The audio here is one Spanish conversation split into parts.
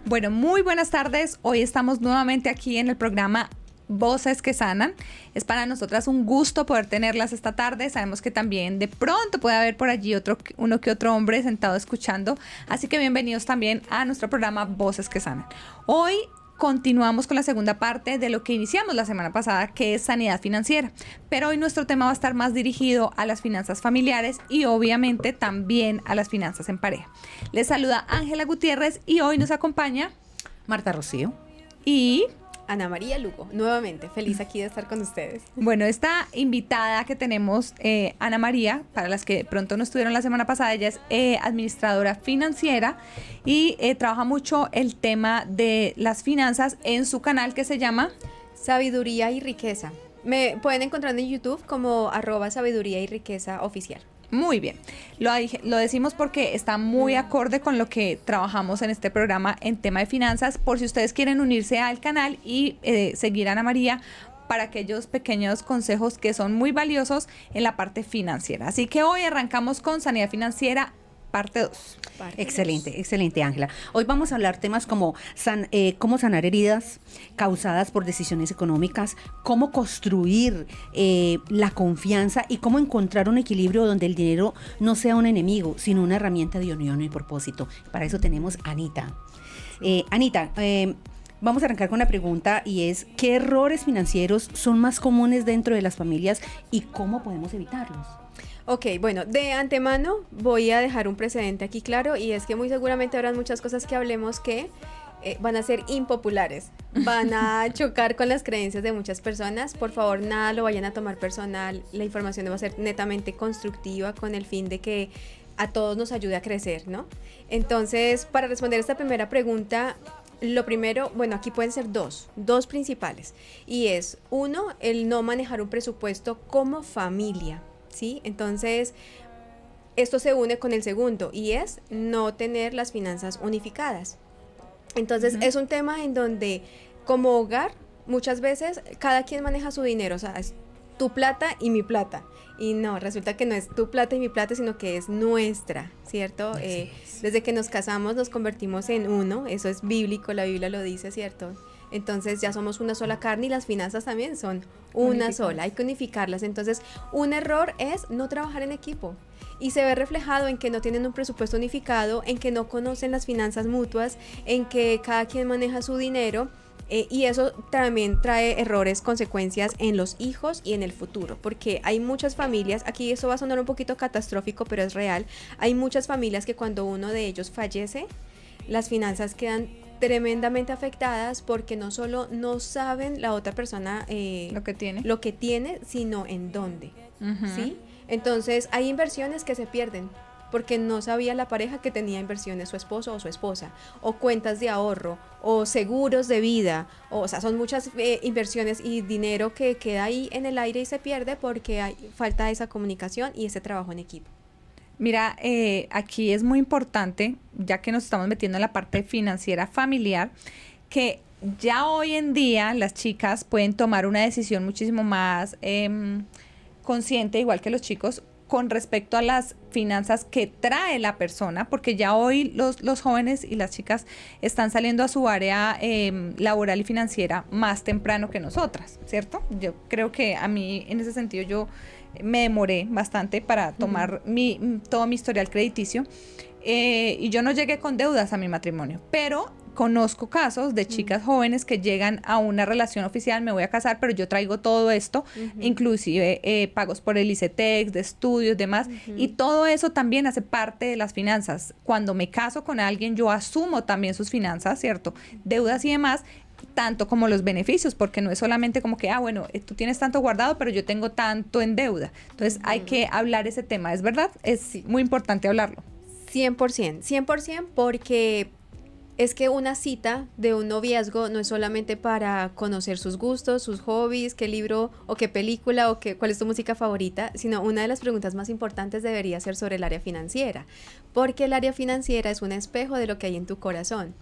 Bueno, muy buenas tardes. Hoy estamos nuevamente aquí en el programa Voces que Sanan. Es para nosotras un gusto poder tenerlas esta tarde. Sabemos que también de pronto puede haber por allí uno que otro hombre sentado escuchando. Así que bienvenidos también a nuestro programa Voces que Sanan. Hoy continuamos con la segunda parte de lo que iniciamos la semana pasada, que es sanidad financiera. Pero hoy nuestro tema va a estar más dirigido a las finanzas familiares y obviamente también a las finanzas en pareja. Les saluda Ángela Gutiérrez y hoy nos acompaña Marta Rocío y Ana María Lugo, nuevamente, feliz aquí de estar con ustedes. Bueno, esta invitada que tenemos, Ana María, para las que pronto no estuvieron la semana pasada, ella es administradora financiera y trabaja mucho el tema de las finanzas en su canal que se llama Sabiduría y Riqueza. Me pueden encontrar en YouTube como @sabiduría y riqueza oficial. Muy bien, lo decimos porque está muy acorde con lo que trabajamos en este programa en tema de finanzas, por si ustedes quieren unirse al canal y seguir a Ana María para aquellos pequeños consejos que son muy valiosos en la parte financiera. Así que hoy arrancamos con sanidad financiera, parte 2. Excelente, Ángela. Hoy vamos a hablar temas como cómo sanar heridas causadas por decisiones económicas, cómo construir la confianza y cómo encontrar un equilibrio donde el dinero no sea un enemigo, sino una herramienta de unión y propósito. Para eso tenemos a Anita. Anita, vamos a arrancar con una pregunta y es, ¿qué errores financieros son más comunes dentro de las familias y cómo podemos evitarlos? Ok, bueno, de antemano voy a dejar un precedente aquí claro y es que muy seguramente habrán muchas cosas que hablemos que van a ser impopulares, van a chocar con las creencias de muchas personas. Por favor, nada lo vayan a tomar personal, la información va a ser netamente constructiva con el fin de que a todos nos ayude a crecer, ¿no? Entonces, para responder esta primera pregunta, lo primero, bueno, aquí pueden ser dos principales y es, uno, el no manejar un presupuesto como familia. ¿Sí? Entonces, esto se une con el segundo y es no tener las finanzas unificadas. Entonces, es un tema en donde como hogar, muchas veces cada quien maneja su dinero, o sea, es tu plata y mi plata. Y no, resulta que no es tu plata y mi plata, sino que es nuestra, ¿cierto? Desde que nos casamos nos convertimos en uno, eso es bíblico, la Biblia lo dice, ¿cierto? Entonces ya somos una sola carne y las finanzas también son una sola, hay que unificarlas. Entonces un error es no trabajar en equipo y se ve reflejado en que no tienen un presupuesto unificado, en que no conocen las finanzas mutuas, en que cada quien maneja su dinero. Y eso también trae errores, consecuencias en los hijos y en el futuro, porque hay muchas familias, aquí eso va a sonar un poquito catastrófico, pero es real, hay muchas familias que cuando uno de ellos fallece, las finanzas quedan tremendamente afectadas porque no solo no saben la otra persona lo que tiene, sino en dónde, ¿sí? Entonces hay inversiones que se pierden porque no sabía la pareja que tenía inversiones su esposo o su esposa, o cuentas de ahorro, o seguros de vida, o sea, son muchas inversiones y dinero que queda ahí en el aire y se pierde porque falta esa comunicación y ese trabajo en equipo. Mira, aquí es muy importante, ya que nos estamos metiendo en la parte financiera familiar, que ya hoy en día las chicas pueden tomar una decisión muchísimo más consciente, igual que los chicos, con respecto a las finanzas que trae la persona, porque ya hoy los jóvenes y las chicas están saliendo a su área laboral y financiera más temprano que nosotras, ¿cierto? Yo creo que a mí, en ese sentido, yo me demoré bastante para tomar todo mi historial crediticio y yo no llegué con deudas a mi matrimonio, pero conozco casos de chicas jóvenes que llegan a una relación oficial, me voy a casar, pero yo traigo todo esto, inclusive pagos por el ICETEX, de estudios, demás, y todo eso también hace parte de las finanzas. Cuando me caso con alguien, yo asumo también sus finanzas, ¿cierto? Deudas y demás, tanto como los beneficios, porque no es solamente como que, bueno, tú tienes tanto guardado, pero yo tengo tanto en deuda. Entonces hay que hablar ese tema, ¿es verdad? Es muy importante hablarlo. 100%, 100% porque es que una cita de un noviazgo no es solamente para conocer sus gustos, sus hobbies, qué libro o qué película o cuál es tu música favorita, sino una de las preguntas más importantes debería ser sobre el área financiera, porque el área financiera es un espejo de lo que hay en tu corazón.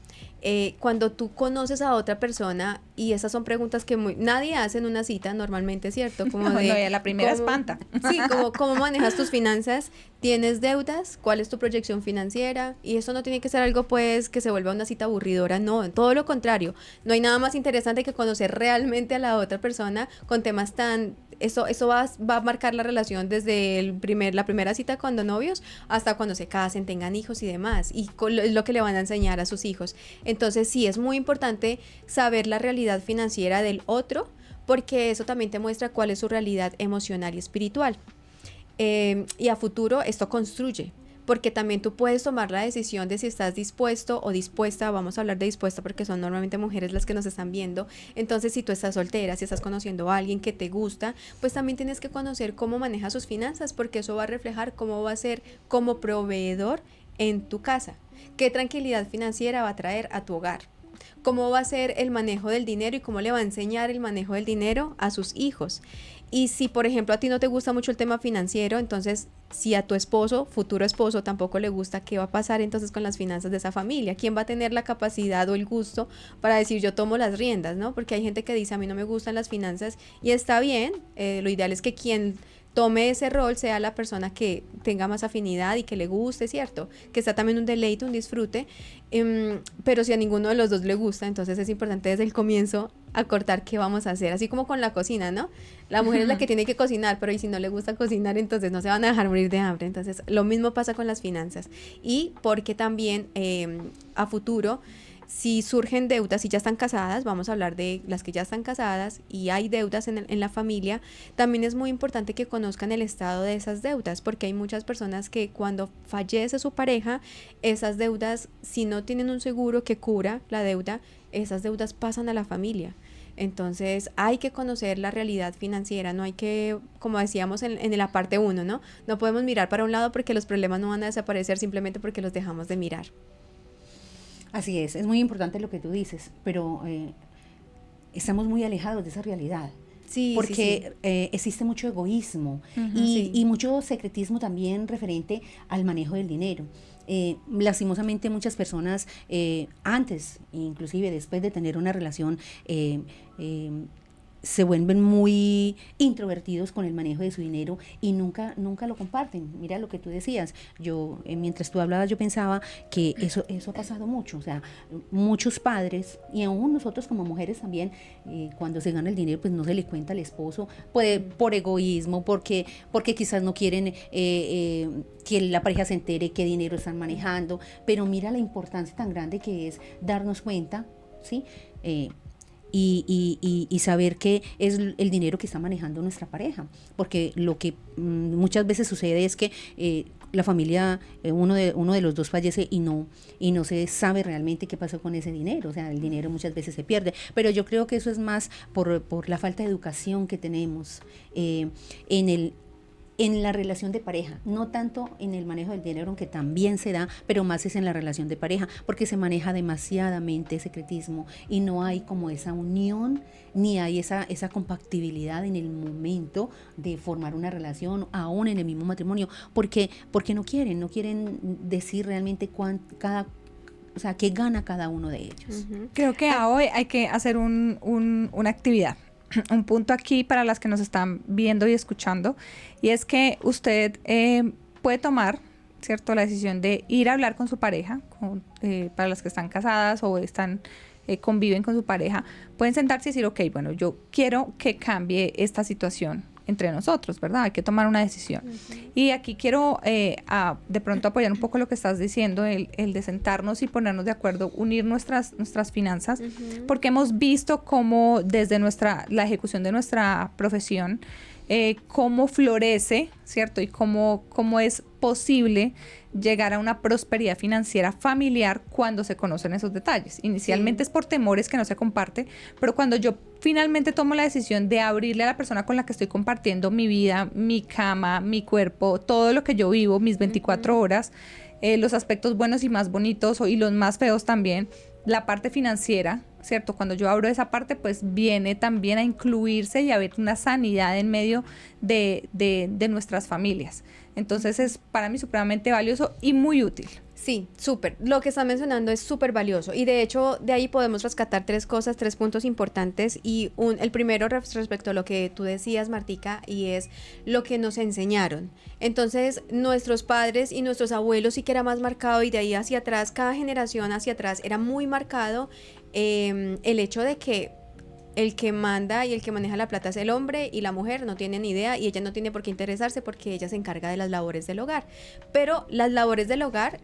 Cuando tú conoces a otra persona, y esas son preguntas que nadie hace en una cita normalmente, ¿cierto? Como no, la primera espanta. Sí, como cómo manejas tus finanzas, tienes deudas, cuál es tu proyección financiera, y eso no tiene que ser algo pues que se vuelva una cita aburridora, no, todo lo contrario, no hay nada más interesante que conocer realmente a la otra persona con temas tan... Eso va a marcar la relación desde la primera cita cuando novios hasta cuando se casen, tengan hijos y demás, y es lo que le van a enseñar a sus hijos. Entonces sí, es muy importante saber la realidad financiera del otro, porque eso también te muestra cuál es su realidad emocional y espiritual. Y a futuro esto construye, porque también tú puedes tomar la decisión de si estás dispuesto o dispuesta, vamos a hablar de dispuesta porque son normalmente mujeres las que nos están viendo. Entonces, si tú estás soltera, si estás conociendo a alguien que te gusta, pues también tienes que conocer cómo maneja sus finanzas, porque eso va a reflejar cómo va a ser como proveedor en tu casa, qué tranquilidad financiera va a traer a tu hogar, cómo va a ser el manejo del dinero y cómo le va a enseñar el manejo del dinero a sus hijos. Y si, por ejemplo, a ti no te gusta mucho el tema financiero, entonces, si a tu esposo, futuro esposo, tampoco le gusta, ¿qué va a pasar entonces con las finanzas de esa familia? ¿Quién va a tener la capacidad o el gusto para decir yo tomo las riendas, ¿no? Porque hay gente que dice a mí no me gustan las finanzas y está bien, lo ideal es que quien tome ese rol sea la persona que tenga más afinidad y que le guste, ¿cierto? Que sea también un deleite, un disfrute, pero si a ninguno de los dos le gusta, entonces es importante desde el comienzo acortar qué vamos a hacer, así como con la cocina, ¿no? La mujer es la que tiene que cocinar, pero y si no le gusta cocinar, entonces no se van a dejar morir de hambre. Entonces lo mismo pasa con las finanzas, y porque también a futuro, si surgen deudas, si ya están casadas, vamos a hablar de las que ya están casadas y hay deudas en la familia, también es muy importante que conozcan el estado de esas deudas, porque hay muchas personas que cuando fallece su pareja, esas deudas, si no tienen un seguro que cubra la deuda, esas deudas pasan a la familia. Entonces hay que conocer la realidad financiera, no hay que, como decíamos en la parte 1, ¿no? No podemos mirar para un lado porque los problemas no van a desaparecer simplemente porque los dejamos de mirar. Así es muy importante lo que tú dices, pero estamos muy alejados de esa realidad. Sí, porque sí. Existe mucho egoísmo Sí. y mucho secretismo también referente al manejo del dinero. Lastimosamente muchas personas antes, inclusive después de tener una relación, se vuelven muy introvertidos con el manejo de su dinero y nunca lo comparten. Mira lo que tú decías, yo mientras tú hablabas yo pensaba que eso ha pasado mucho, o sea, muchos padres y aún nosotros como mujeres también, cuando se gana el dinero pues no se le cuenta al esposo, por egoísmo, porque quizás no quieren que la pareja se entere qué dinero están manejando, pero mira la importancia tan grande que es darnos cuenta, ¿sí? Y saber qué es el dinero que está manejando nuestra pareja, porque lo que muchas veces sucede es que la familia, uno de los dos fallece y no se sabe realmente qué pasó con ese dinero, o sea, el dinero muchas veces se pierde, pero yo creo que eso es más por la falta de educación que tenemos en la relación de pareja, no tanto en el manejo del dinero, aunque también se da, pero más es en la relación de pareja, porque se maneja demasiadamente secretismo y no hay como esa unión, ni hay esa compatibilidad en el momento de formar una relación, aún en el mismo matrimonio, porque no quieren decir realmente o sea, qué gana cada uno de ellos. Uh-huh. Creo que hoy hay que hacer una actividad. Un punto aquí para las que nos están viendo y escuchando, y es que usted puede tomar, ¿cierto?, la decisión de ir a hablar con su pareja, para las que están casadas o conviven con su pareja, pueden sentarse y decir, ok, bueno, yo quiero que cambie esta situación entre nosotros, ¿verdad? Hay que tomar una decisión. Uh-huh. Y aquí quiero de pronto apoyar un poco lo que estás diciendo, el de sentarnos y ponernos de acuerdo, unir nuestras finanzas, uh-huh, porque hemos visto cómo desde la ejecución de nuestra profesión, cómo florece, ¿cierto? Y cómo es posible llegar a una prosperidad financiera familiar cuando se conocen esos detalles. Inicialmente sí, es por temores que no se comparte, pero cuando yo finalmente tomo la decisión de abrirle a la persona con la que estoy compartiendo mi vida, mi cama, mi cuerpo, todo lo que yo vivo, mis 24 horas, los aspectos buenos y más bonitos y los más feos también, la parte financiera, ¿cierto? Cuando yo abro esa parte, pues viene también a incluirse y a haber una sanidad en medio de nuestras familias. Entonces es para mí supremamente valioso y muy útil. Sí, súper. Lo que están mencionando es súper valioso y de hecho de ahí podemos rescatar tres cosas, tres puntos importantes y el primero respecto a lo que tú decías, Martica, y es lo que nos enseñaron. Entonces nuestros padres y nuestros abuelos sí que era más marcado y de ahí hacia atrás, cada generación hacia atrás era muy marcado el hecho de que el que manda y el que maneja la plata es el hombre y la mujer no tiene ni idea y ella no tiene por qué interesarse porque ella se encarga de las labores del hogar. Pero las labores del hogar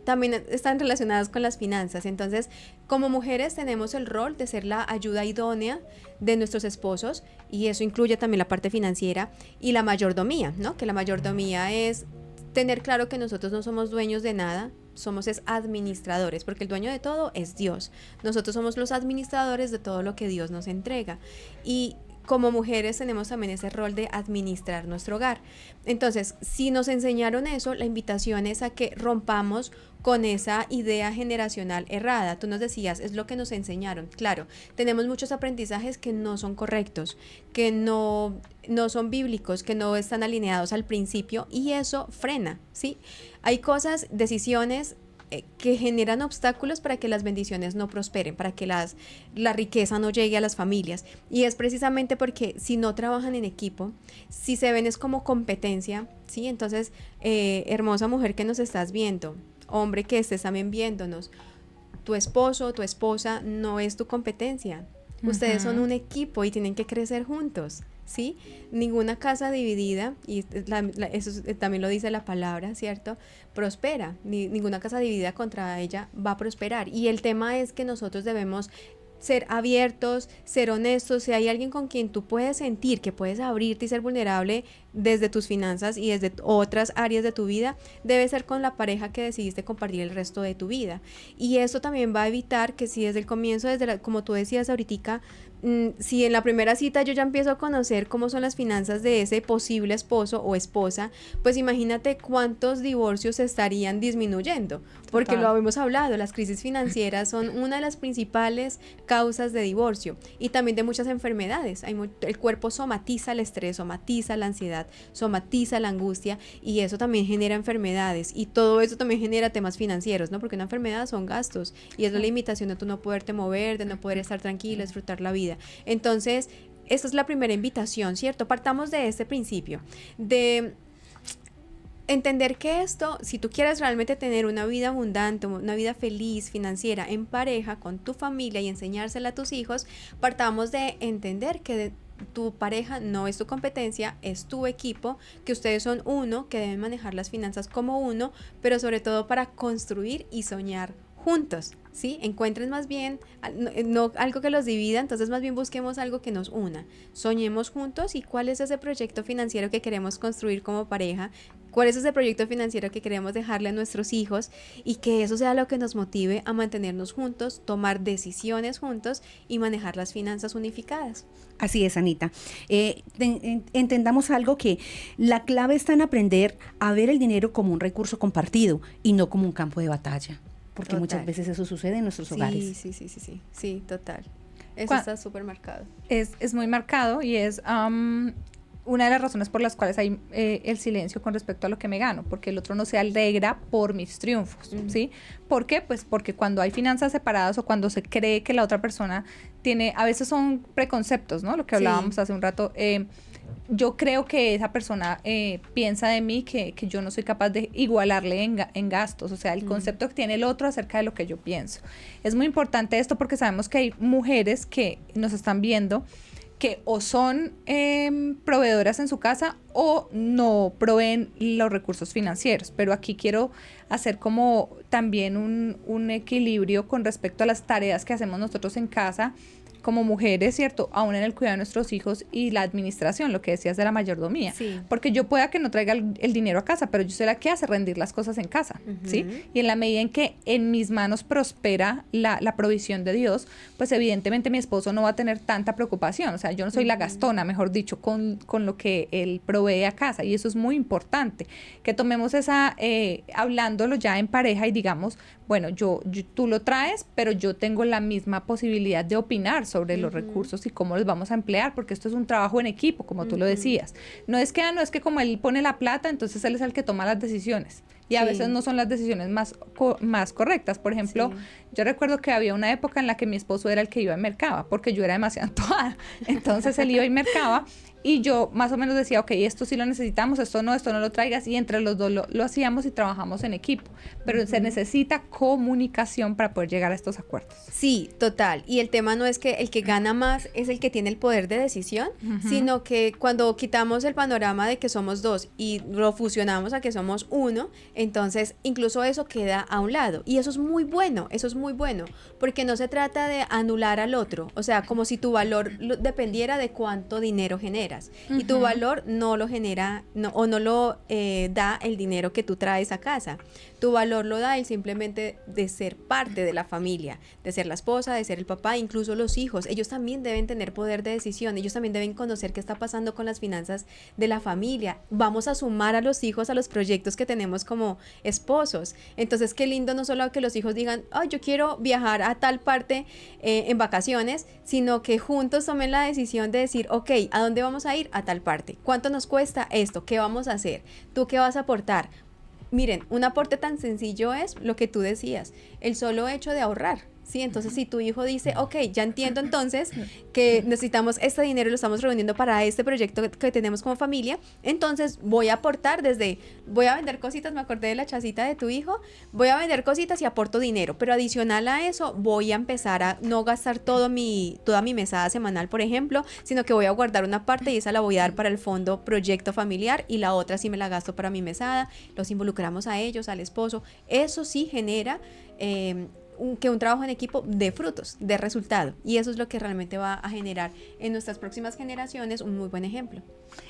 también están relacionadas con las finanzas. Entonces, como mujeres tenemos el rol de ser la ayuda idónea de nuestros esposos y eso incluye también la parte financiera y la mayordomía, ¿no? Que la mayordomía es tener claro que nosotros no somos dueños de nada, somos administradores, porque el dueño de todo es Dios. Nosotros somos los administradores de todo lo que Dios nos entrega. Y como mujeres tenemos también ese rol de administrar nuestro hogar. Entonces, si nos enseñaron eso, la invitación es a que rompamos con esa idea generacional errada. Tú nos decías, es lo que nos enseñaron. Claro, tenemos muchos aprendizajes que no son correctos, que no son bíblicos, que no están alineados al principio y eso frena, ¿sí? Hay cosas, decisiones que generan obstáculos para que las bendiciones no prosperen, para que la riqueza no llegue a las familias. Y es precisamente porque si no trabajan en equipo, si se ven es como competencia, ¿sí? Entonces, hermosa mujer que nos estás viendo, hombre que estés también viéndonos, tu esposo o tu esposa no es tu competencia. Ustedes son un equipo y tienen que crecer juntos, ¿sí? Ninguna casa dividida, y eso también lo dice la palabra, ¿cierto? Prospera. Ninguna casa dividida contra ella va a prosperar. Y el tema es que nosotros debemos ser abiertos, ser honestos. Si hay alguien con quien tú puedes sentir que puedes abrirte y ser vulnerable desde tus finanzas y desde otras áreas de tu vida, debe ser con la pareja que decidiste compartir el resto de tu vida. Y eso también va a evitar que si desde el comienzo, como tú decías ahorita, si en la primera cita yo ya empiezo a conocer cómo son las finanzas de ese posible esposo o esposa, pues imagínate cuántos divorcios se estarían disminuyendo, porque Total. lo hemos hablado, las crisis financieras son una de las principales causas de divorcio y también de muchas enfermedades. El cuerpo somatiza el estrés, somatiza la ansiedad, somatiza la angustia y eso también genera enfermedades y todo eso también genera temas financieros, ¿no? Porque una enfermedad son gastos y es la limitación de tú no poderte mover, de no poder estar tranquila, disfrutar la vida. Entonces, esa es la primera invitación, ¿cierto? Partamos de este principio, de entender que esto, si tú quieres realmente tener una vida abundante, una vida feliz, financiera, en pareja, con tu familia y enseñársela a tus hijos, partamos de entender que tu pareja no es tu competencia, es tu equipo, que ustedes son uno, que deben manejar las finanzas como uno, pero sobre todo para construir y soñar juntos, ¿sí? Encuentren más bien no algo que los divida, entonces más bien busquemos algo que nos una. Soñemos juntos y cuál es ese proyecto financiero que queremos construir como pareja, cuál es ese proyecto financiero que queremos dejarle a nuestros hijos y que eso sea lo que nos motive a mantenernos juntos, tomar decisiones juntos y manejar las finanzas unificadas. Así es, Anita. Entendamos algo que la clave está en aprender a ver el dinero como un recurso compartido y no como un campo de batalla. Porque Total. muchas veces eso sucede en nuestros hogares. Sí, total. Eso está súper marcado. Es muy marcado y es una de las razones por las cuales hay el silencio con respecto a lo que me gano, porque el otro no se alegra por mis triunfos, ¿sí? ¿Por qué? Pues porque cuando hay finanzas separadas o cuando se cree que la otra persona tiene, a veces son preconceptos, ¿no? Lo que hablábamos hace un rato, yo creo que esa persona piensa de mí que yo no soy capaz de igualarle en gastos, o sea, el concepto que tiene el otro acerca de lo que yo pienso. Es muy importante esto porque sabemos que hay mujeres que nos están viendo que o son proveedoras en su casa o no proveen los recursos financieros, pero aquí quiero hacer como también un equilibrio con respecto a las tareas que hacemos nosotros en casa como mujeres, ¿cierto? Aún en el cuidado de nuestros hijos y la administración, lo que decías de la mayordomía. Sí. Porque yo pueda que no traiga el dinero a casa, pero yo soy la que hace rendir las cosas en casa, ¿sí? Y en la medida en que en mis manos prospera la provisión de Dios, pues evidentemente mi esposo no va a tener tanta preocupación. O sea, yo no soy la gastona, mejor dicho, con lo que él provee a casa. Y eso es muy importante, que tomemos hablándolo ya en pareja y digamos, bueno, tú lo traes, pero yo tengo la misma posibilidad de opinar sobre los recursos y cómo los vamos a emplear, porque esto es un trabajo en equipo, como tú lo decías. No es que como él pone la plata, entonces él es el que toma las decisiones. Y a veces no son las decisiones más correctas. Por ejemplo, yo recuerdo que había una época en la que mi esposo era el que iba y mercaba, porque yo era demasiado antojada. Entonces él iba y mercaba y yo más o menos decía, ok, esto sí lo necesitamos, esto no lo traigas, y entre los dos lo hacíamos y trabajamos en equipo. Pero se necesita comunicación para poder llegar a estos acuerdos. Sí, total. Y el tema no es que el que gana más es el que tiene el poder de decisión, sino que cuando quitamos el panorama de que somos dos y lo fusionamos a que somos uno, entonces incluso eso queda a un lado. Y eso es muy bueno, porque no se trata de anular al otro, o sea, como si tu valor dependiera de cuánto dinero generas. Y tu valor no lo genera, no lo da el dinero que tú traes a casa. Tu valor lo da el simplemente de ser parte de la familia, de ser la esposa, de ser el papá, incluso los hijos. Ellos también deben tener poder de decisión, ellos también deben conocer qué está pasando con las finanzas de la familia. Vamos a sumar a los hijos a los proyectos que tenemos como esposos. Entonces, qué lindo no solo que los hijos digan, yo quiero viajar a tal parte en vacaciones, sino que juntos tomen la decisión de decir, ok, ¿a dónde vamos a ir? A tal parte. ¿Cuánto nos cuesta esto? ¿Qué vamos a hacer? ¿Tú qué vas a aportar? Miren, un aporte tan sencillo es lo que tú decías, el solo hecho de ahorrar, ¿sí? Entonces, si tu hijo dice, ok, ya entiendo entonces que necesitamos este dinero y lo estamos reuniendo para este proyecto que tenemos como familia, entonces voy a aportar voy a vender cositas, me acordé de la chacita de tu hijo, voy a vender cositas y aporto dinero, pero adicional a eso voy a empezar a no gastar toda mi mesada semanal, por ejemplo, sino que voy a guardar una parte y esa la voy a dar para el fondo proyecto familiar y la otra sí me la gasto para mi mesada. Los involucramos a ellos, al esposo. Eso sí genera que un trabajo en equipo dé frutos, dé resultado, y eso es lo que realmente va a generar en nuestras próximas generaciones un muy buen ejemplo.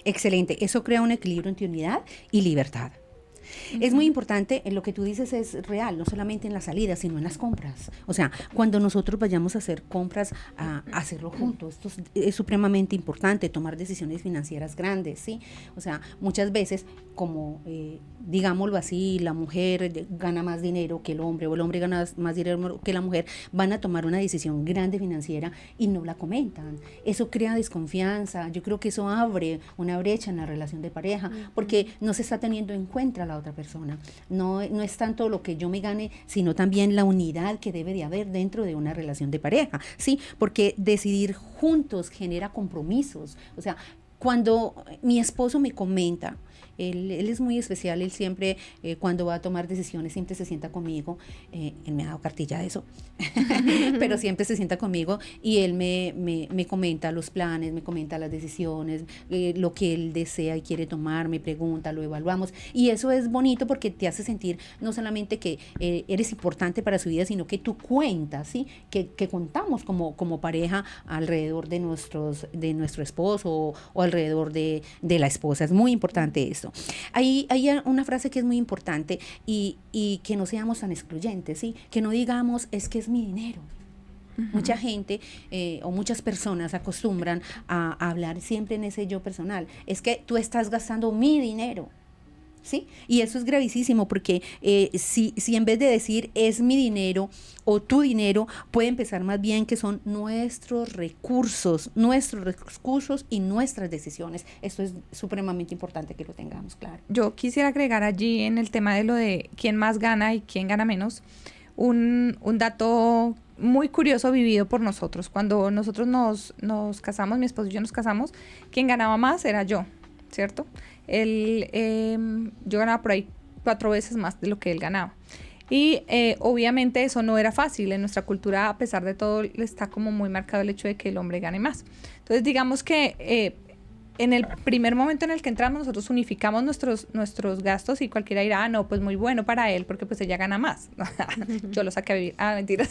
Excelente, eso crea un equilibrio entre unidad y libertad. Es muy importante, lo que tú dices es real, no solamente en las salidas, sino en las compras. O sea, cuando nosotros vayamos a hacer compras, a hacerlo juntos. Esto es supremamente importante, tomar decisiones financieras grandes, ¿sí? O sea, muchas veces, como digámoslo así, la mujer gana más dinero que el hombre, o el hombre gana más dinero que la mujer, van a tomar una decisión grande financiera y no la comentan. Eso crea desconfianza. Yo creo que eso abre una brecha en la relación de pareja, porque no se está teniendo en cuenta la otra persona. No es tanto lo que yo me gane, sino también la unidad que debe de haber dentro de una relación de pareja, ¿sí? Porque decidir juntos genera compromisos. O sea, cuando mi esposo me comenta, él es muy especial, él siempre, cuando va a tomar decisiones, siempre se sienta conmigo, él me ha dado cartilla de eso, pero siempre se sienta conmigo y él me comenta los planes, me comenta las decisiones, lo que él desea y quiere tomar, me pregunta, lo evaluamos, y eso es bonito porque te hace sentir no solamente que eres importante para su vida, sino que tú cuentas, ¿sí? Que contamos como pareja alrededor de nuestro esposo o alrededor de la esposa. Es muy importante esto. Hay una frase que es muy importante y que no seamos tan excluyentes, ¿sí? Que no digamos, es que es mi dinero. Mucha gente o muchas personas acostumbran a hablar siempre en ese yo personal. Es que tú estás gastando mi dinero, ¿sí? Y eso es gravísimo porque si en vez de decir es mi dinero o tu dinero, puede empezar más bien que son nuestros recursos y nuestras decisiones. Esto es supremamente importante que lo tengamos claro. Yo quisiera agregar allí en el tema de lo de quién más gana y quién gana menos, un dato muy curioso vivido por nosotros. Cuando nosotros nos casamos, mi esposo y yo nos casamos, quien ganaba más era yo, ¿cierto? Yo ganaba por ahí 4 veces más de lo que él ganaba. Y obviamente eso no era fácil. En nuestra cultura, a pesar de todo, está como muy marcado el hecho de que el hombre gane más. Entonces, digamos que en el primer momento en el que entramos, nosotros unificamos nuestros gastos y cualquiera dirá, ah, no, pues muy bueno para él, porque pues ella gana más. Yo lo saqué a vivir. Ah, mentiras.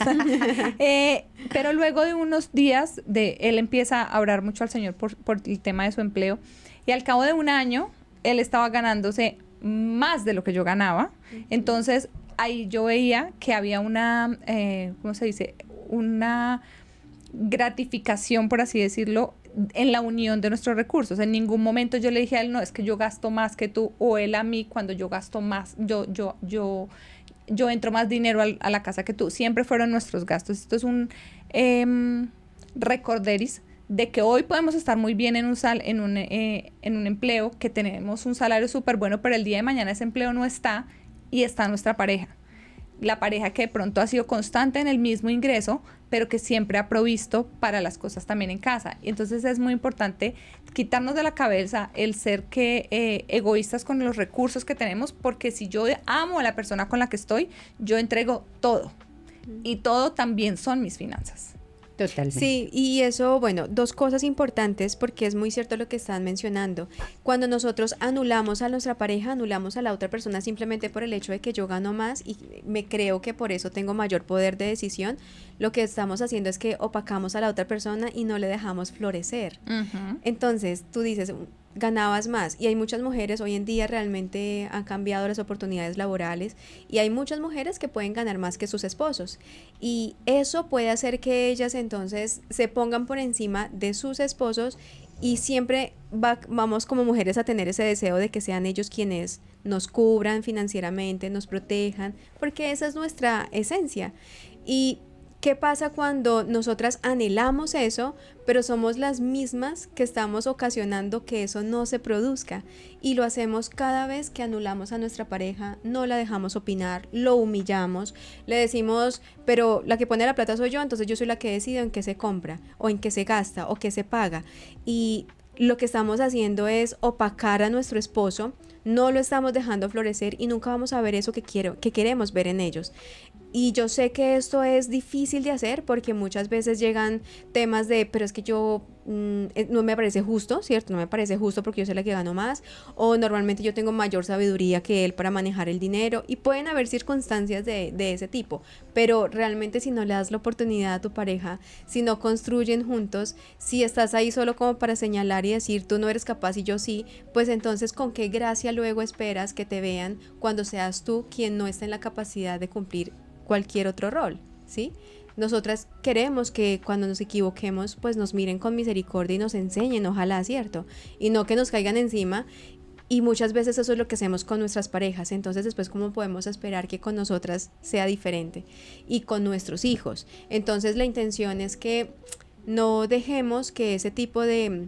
Pero luego de unos días, él empieza a orar mucho al Señor por el tema de su empleo. Y al cabo de un año, él estaba ganándose más de lo que yo ganaba. Entonces, ahí yo veía que había una, ¿cómo se dice? Una gratificación, por así decirlo, en la unión de nuestros recursos. En ningún momento yo le dije a él, no, es que yo gasto más que tú, o él a mí, cuando yo gasto más, yo entro más dinero a la casa que tú. Siempre fueron nuestros gastos. Esto es un recorderis de que hoy podemos estar muy bien en un empleo, que tenemos un salario súper bueno, pero el día de mañana ese empleo no está y está nuestra pareja. La pareja que de pronto ha sido constante en el mismo ingreso, pero que siempre ha provisto para las cosas también en casa. Y entonces es muy importante quitarnos de la cabeza el ser egoístas con los recursos que tenemos, porque si yo amo a la persona con la que estoy, yo entrego todo. Y todo también son mis finanzas. Totalmente. Sí, y eso, bueno, dos cosas importantes, porque es muy cierto lo que están mencionando. Cuando nosotros anulamos a nuestra pareja, anulamos a la otra persona simplemente por el hecho de que yo gano más y me creo que por eso tengo mayor poder de decisión, lo que estamos haciendo es que opacamos a la otra persona y no le dejamos florecer. Entonces, tú dices, ganabas más, y hay muchas mujeres hoy en día, realmente han cambiado las oportunidades laborales y hay muchas mujeres que pueden ganar más que sus esposos, y eso puede hacer que ellas entonces se pongan por encima de sus esposos, y siempre vamos como mujeres a tener ese deseo de que sean ellos quienes nos cubran financieramente, nos protejan, porque esa es nuestra esencia. Y ¿qué pasa cuando nosotras anhelamos eso, pero somos las mismas que estamos ocasionando que eso no se produzca? Y lo hacemos cada vez que anulamos a nuestra pareja, no la dejamos opinar, lo humillamos, le decimos, pero la que pone la plata soy yo, entonces yo soy la que decido en qué se compra, o en qué se gasta, o qué se paga. Y lo que estamos haciendo es opacar a nuestro esposo, no lo estamos dejando florecer y nunca vamos a ver eso que queremos ver en ellos. Y yo sé que esto es difícil de hacer porque muchas veces llegan temas de, pero es que yo no me parece justo, ¿cierto? No me parece justo porque yo soy la que gano más, o normalmente yo tengo mayor sabiduría que él para manejar el dinero, y pueden haber circunstancias de ese tipo, pero realmente si no le das la oportunidad a tu pareja, si no construyen juntos, si estás ahí solo como para señalar y decir tú no eres capaz y yo sí, pues entonces con qué gracia luego esperas que te vean cuando seas tú quien no está en la capacidad de cumplir cualquier otro rol, ¿sí? Nosotras queremos que cuando nos equivoquemos, pues nos miren con misericordia y nos enseñen, ojalá, ¿cierto? Y no que nos caigan encima, y muchas veces eso es lo que hacemos con nuestras parejas. Entonces después, ¿cómo podemos esperar que con nosotras sea diferente? Y con nuestros hijos. Entonces la intención es que no dejemos que ese tipo de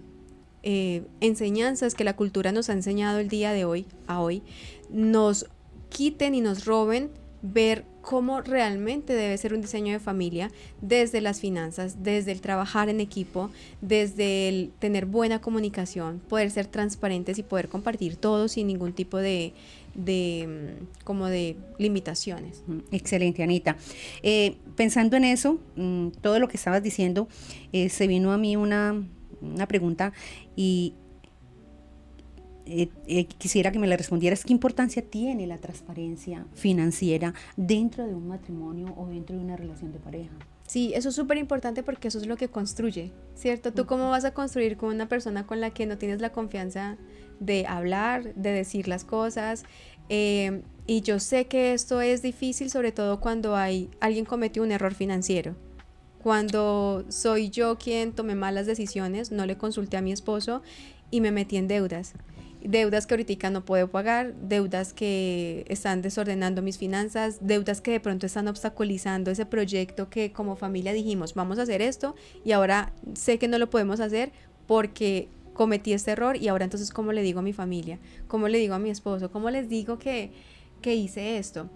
enseñanzas que la cultura nos ha enseñado el día de hoy, nos quiten y nos roben ver cómo realmente debe ser un diseño de familia, desde las finanzas, desde el trabajar en equipo, desde el tener buena comunicación, poder ser transparentes y poder compartir todo sin ningún tipo de limitaciones. Excelente, Anita. Pensando en eso, todo lo que estabas diciendo, se vino a mí una pregunta, y quisiera que me la respondieras. ¿Qué importancia tiene la transparencia financiera dentro de un matrimonio o dentro de una relación de pareja? Sí, eso es súper importante porque eso es lo que construye, ¿cierto? ¿Tú cómo vas a construir con una persona con la que no tienes la confianza de hablar, de decir las cosas? Y yo sé que esto es difícil, sobre todo cuando alguien cometió un error financiero. Cuando soy yo quien tomé malas decisiones, no le consulté a mi esposo y me metí en deudas que ahorita no puedo pagar, deudas que están desordenando mis finanzas, deudas que de pronto están obstaculizando ese proyecto que como familia dijimos, vamos a hacer esto, y ahora sé que no lo podemos hacer porque cometí este error, y ahora entonces ¿cómo le digo a mi familia? ¿Cómo le digo a mi esposo? ¿Cómo les digo que hice esto?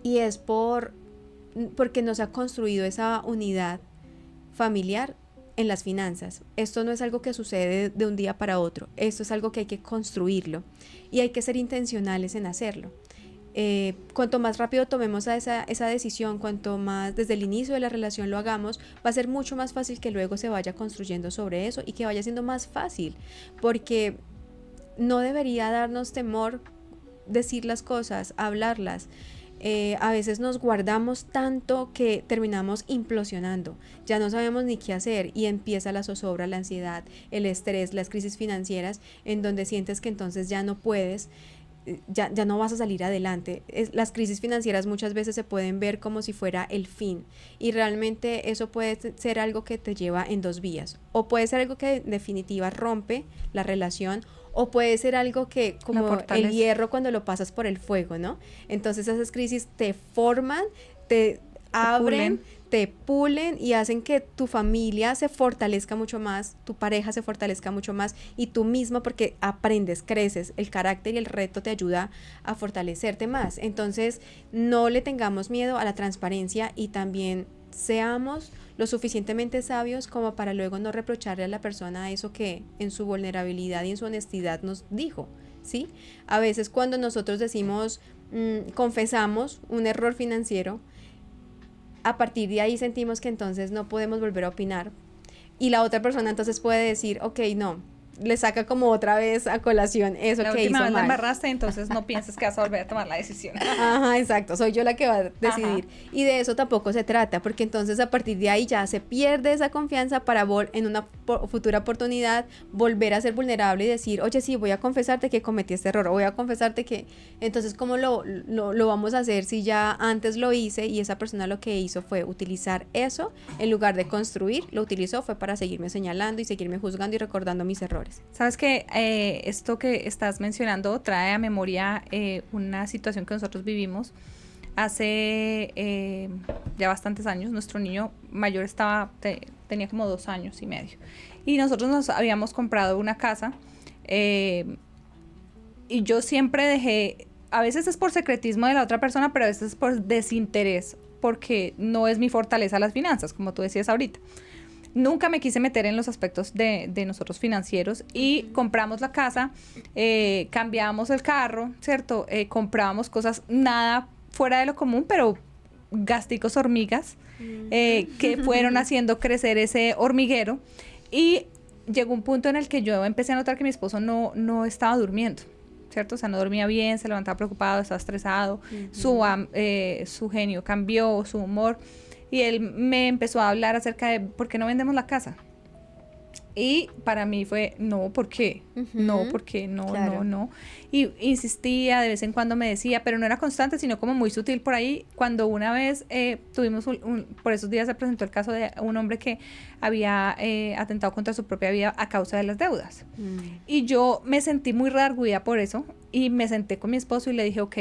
Y es porque nos ha construido esa unidad familiar en las finanzas. Esto no es algo que sucede de un día para otro, esto es algo que hay que construirlo y hay que ser intencionales en hacerlo. cuanto más rápido tomemos esa decisión, cuanto más desde el inicio de la relación lo hagamos, va a ser mucho más fácil que luego se vaya construyendo sobre eso y que vaya siendo más fácil, porque no debería darnos temor decir las cosas, hablarlas. A veces nos guardamos tanto que terminamos implosionando, ya no sabemos ni qué hacer y empieza la zozobra, la ansiedad, el estrés, las crisis financieras, en donde sientes que entonces ya no puedes, ya no vas a salir adelante. Las crisis financieras muchas veces se pueden ver como si fuera el fin, y realmente eso puede ser algo que te lleva en dos vías, o puede ser algo que en definitiva rompe la relación, o puede ser algo que, como el hierro cuando lo pasas por el fuego, ¿no? Entonces esas crisis te forman, te abren, te pulen y hacen que tu familia se fortalezca mucho más, tu pareja se fortalezca mucho más, y tú misma, porque aprendes, creces, el carácter y el reto te ayuda a fortalecerte más. Entonces no le tengamos miedo a la transparencia, y también seamos lo suficientemente sabios como para luego no reprocharle a la persona eso que en su vulnerabilidad y en su honestidad nos dijo, ¿sí? A veces cuando nosotros decimos, confesamos un error financiero, a partir de ahí sentimos que entonces no podemos volver a opinar, y la otra persona entonces puede decir, ok, no, le saca como otra vez a colación eso la que hizo última vez mal. la embarraste, entonces no pienses que vas a volver a tomar la decisión. Ajá, exacto, soy yo la que va a decidir. Ajá. Y de eso tampoco se trata, porque entonces a partir de ahí ya se pierde esa confianza para en una futura oportunidad volver a ser vulnerable y decir, oye, sí, voy a confesarte que cometí este error, o voy a confesarte que... Entonces, ¿cómo lo vamos a hacer si ya antes lo hice y esa persona lo que hizo fue utilizar eso en lugar de construir? Lo utilizó fue para seguirme señalando y seguirme juzgando y recordando mis errores. Sabes que esto que estás mencionando trae a memoria una situación que nosotros vivimos hace ya bastantes años. Nuestro niño mayor tenía como 2 años y medio, y nosotros nos habíamos comprado una casa, y yo siempre dejé, a veces es por secretismo de la otra persona, pero a veces es por desinterés, porque no es mi fortaleza las finanzas, como tú decías ahorita. Nunca me quise meter en los aspectos de nosotros financieros, y compramos la casa, cambiamos el carro, ¿cierto? Comprábamos cosas nada fuera de lo común, pero gasticos hormigas, que fueron haciendo crecer ese hormiguero, y llegó un punto en el que yo empecé a notar que mi esposo no estaba durmiendo, ¿cierto? O sea, no dormía bien, se levantaba preocupado, estaba estresado, su genio cambió, su humor. Y él me empezó a hablar acerca de por qué no vendemos la casa. Y para mí fue, no, ¿por qué? No, porque no, claro. no. Y insistía, de vez en cuando me decía, pero no era constante, sino como muy sutil por ahí. Cuando una vez tuvimos por esos días se presentó el caso de un hombre que había atentado contra su propia vida a causa de las deudas. Y yo me sentí muy redargüida por eso, y me senté con mi esposo y le dije, ok,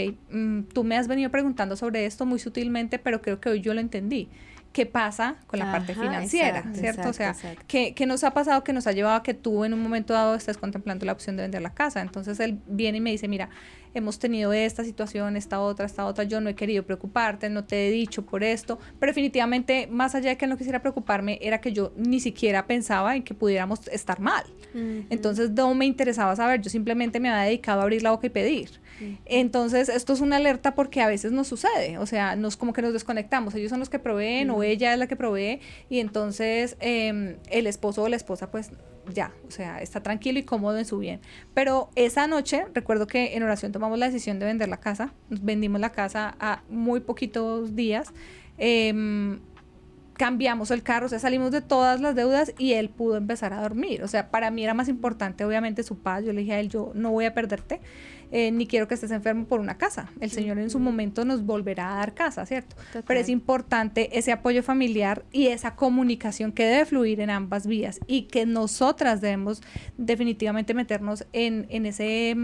tú me has venido preguntando sobre esto muy sutilmente, pero creo que hoy yo lo entendí. ¿Qué pasa con la parte financiera? Exacto, ¿cierto? Exacto, o sea, ¿qué nos ha pasado que nos ha llevado a que tú en un momento dado estés contemplando la opción de vender la casa? Entonces él viene y me dice, mira, hemos tenido esta situación, esta otra, yo no he querido preocuparte, no te he dicho por esto, pero definitivamente, más allá de que no quisiera preocuparme, era que yo ni siquiera pensaba en que pudiéramos estar mal. Entonces no me interesaba saber, yo simplemente me había dedicado a abrir la boca y pedir. Entonces esto es una alerta, porque a veces nos sucede, o sea, como que nos desconectamos, ellos son los que proveen o ella es la que provee, y entonces el esposo o la esposa pues ya, o sea, está tranquilo y cómodo en su bien. Pero esa noche recuerdo que en oración tomamos la decisión de vender la casa, vendimos la casa a muy poquitos días, cambiamos el carro, o sea, salimos de todas las deudas y él pudo empezar a dormir. O sea, para mí era más importante obviamente su paz. Yo le dije a él, yo no voy a perderte, ni quiero que estés enfermo por una casa. El Señor en su momento nos volverá a dar casa, ¿cierto? Total. Pero es importante ese apoyo familiar y esa comunicación que debe fluir en ambas vías, y que nosotras debemos definitivamente meternos en ese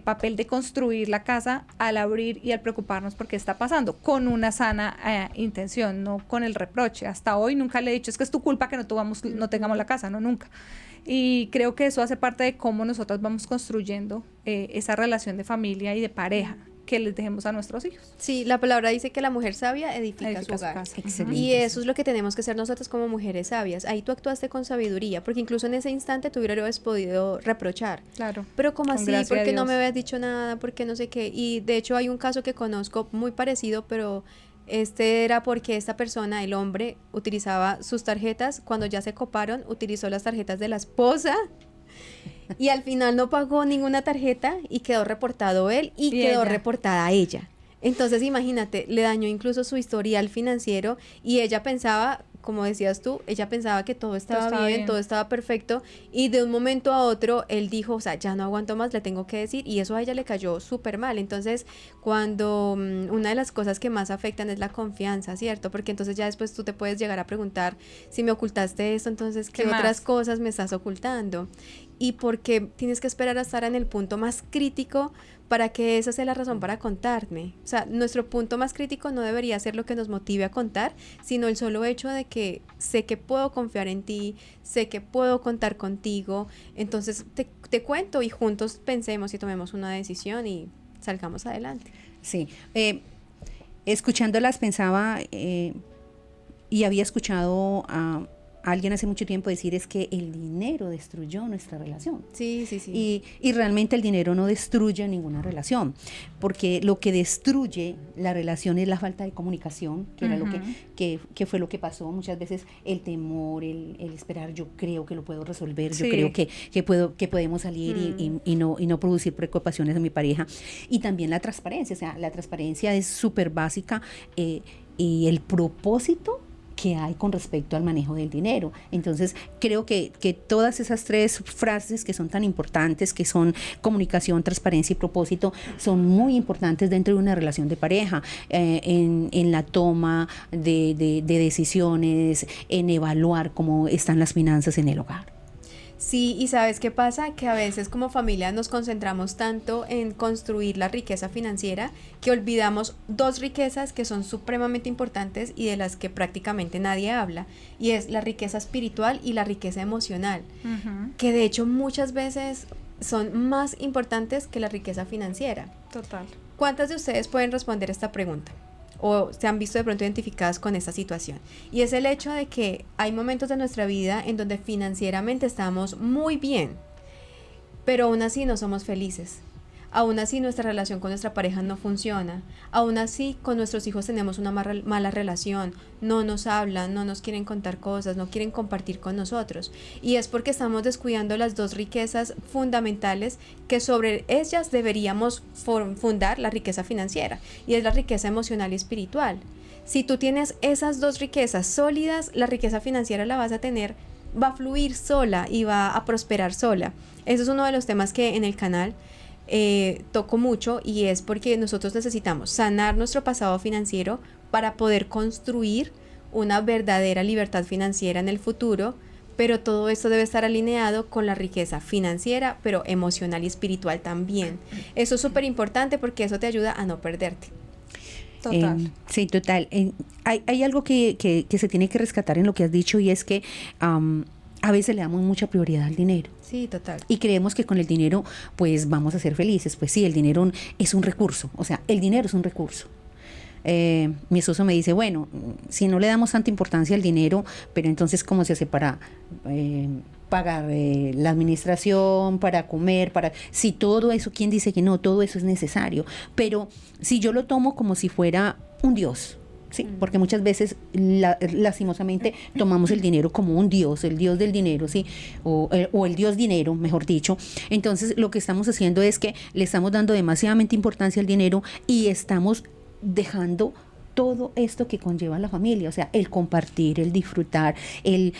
papel de construir la casa al abrir y al preocuparnos por qué está pasando, con una sana intención, no con el reproche. Hasta hoy nunca le he dicho, es que es tu culpa que no tengamos la casa, no, nunca. Y creo que eso hace parte de cómo nosotros vamos construyendo esa relación de familia y de pareja, que les dejemos a nuestros hijos. Sí, la palabra dice que la mujer sabia edifica su hogar. casa. Excelente. Y eso es lo que tenemos que hacer nosotras como mujeres sabias. Ahí tú actuaste con sabiduría, porque incluso en ese instante tú hubieras podido reprochar. Claro. Pero como Con así, gracia ¿por de qué no Dios. me habías dicho nada? ¿Por qué no sé qué? Y de hecho hay un caso que conozco muy parecido, pero este era porque esta persona, el hombre, utilizaba sus tarjetas, cuando ya se coparon, utilizó las tarjetas de la esposa y al final no pagó ninguna tarjeta y quedó reportado él y Y quedó ella. reportada ella. Entonces imagínate, le dañó incluso su historial financiero y ella pensaba, como decías tú, ella pensaba que todo estaba bien, todo estaba perfecto y de un momento a otro él dijo, o sea, ya no aguanto más, le tengo que decir y eso a ella le cayó súper mal. Entonces cuando una de las cosas que más afectan es la confianza, ¿cierto? Porque entonces ya después tú te puedes llegar a preguntar, si me ocultaste esto, entonces ¿qué ¿Qué otras más? cosas me estás ocultando? Y porque tienes que esperar a estar en el punto más crítico para que esa sea la razón para contarme. O sea, nuestro punto más crítico no debería ser lo que nos motive a contar, sino el solo hecho de que sé que puedo confiar en ti, sé que puedo contar contigo, entonces te cuento y juntos pensemos y tomemos una decisión y salgamos adelante. Sí, escuchándolas pensaba y había escuchado a alguien hace mucho tiempo decir es que el dinero destruyó nuestra relación. Sí, sí, sí. Y realmente el dinero no destruye ninguna relación, porque lo que destruye la relación es la falta de comunicación, que era lo que fue lo que pasó muchas veces, el temor, el esperar, yo creo que lo puedo resolver, yo Sí. creo que podemos salir y no producir preocupaciones en mi pareja. Y también la transparencia, o sea, la transparencia es súper básica y el propósito que hay con respecto al manejo del dinero. Entonces, creo que todas esas tres frases que son tan importantes, que son comunicación, transparencia y propósito, son muy importantes dentro de una relación de pareja, en la toma de decisiones, en evaluar cómo están las finanzas en el hogar. Sí, y ¿sabes qué pasa? Que a veces como familia nos concentramos tanto en construir la riqueza financiera que olvidamos dos riquezas que son supremamente importantes y de las que prácticamente nadie habla, y es la riqueza espiritual y la riqueza emocional, que de hecho muchas veces son más importantes que la riqueza financiera. Total. ¿Cuántas de ustedes pueden responder esta pregunta? O se han visto de pronto identificadas con esta situación. Y es el hecho de que hay momentos de nuestra vida en donde financieramente estamos muy bien, pero aún así no somos felices. Aún así nuestra relación con nuestra pareja no funciona. Aún así con nuestros hijos tenemos una mala relación. No nos hablan, no nos quieren contar cosas, no quieren compartir con nosotros. Y es porque estamos descuidando las dos riquezas fundamentales que sobre ellas deberíamos fundar la riqueza financiera. Y es la riqueza emocional y espiritual. Si tú tienes esas dos riquezas sólidas, la riqueza financiera la vas a tener, va a fluir sola y va a prosperar sola. Eso es uno de los temas que en el canal toco mucho, y es porque nosotros necesitamos sanar nuestro pasado financiero para poder construir una verdadera libertad financiera en el futuro, pero todo esto debe estar alineado con la riqueza financiera, pero emocional y espiritual también. Eso es súper importante porque eso te ayuda a no perderte. Total. Sí, total. Hay algo que se tiene que rescatar en lo que has dicho, y es que a veces le damos mucha prioridad al dinero. Sí, total. Y creemos que con el dinero pues vamos a ser felices. Pues sí, el dinero es un recurso, o sea, el dinero es un recurso. Mi esposo me dice, bueno, si no le damos tanta importancia al dinero, pero entonces ¿cómo se hace para pagar la administración, para comer, si todo eso, ¿quién dice que no? Todo eso es necesario. Pero si yo lo tomo como si fuera un Dios, sí, porque muchas veces lastimosamente tomamos el dinero como un Dios, el Dios del dinero, sí, o el Dios dinero, mejor dicho. Entonces lo que estamos haciendo es que le estamos dando demasiadamente importancia al dinero y estamos dejando todo esto que conlleva la familia, o sea, el compartir, el disfrutar, el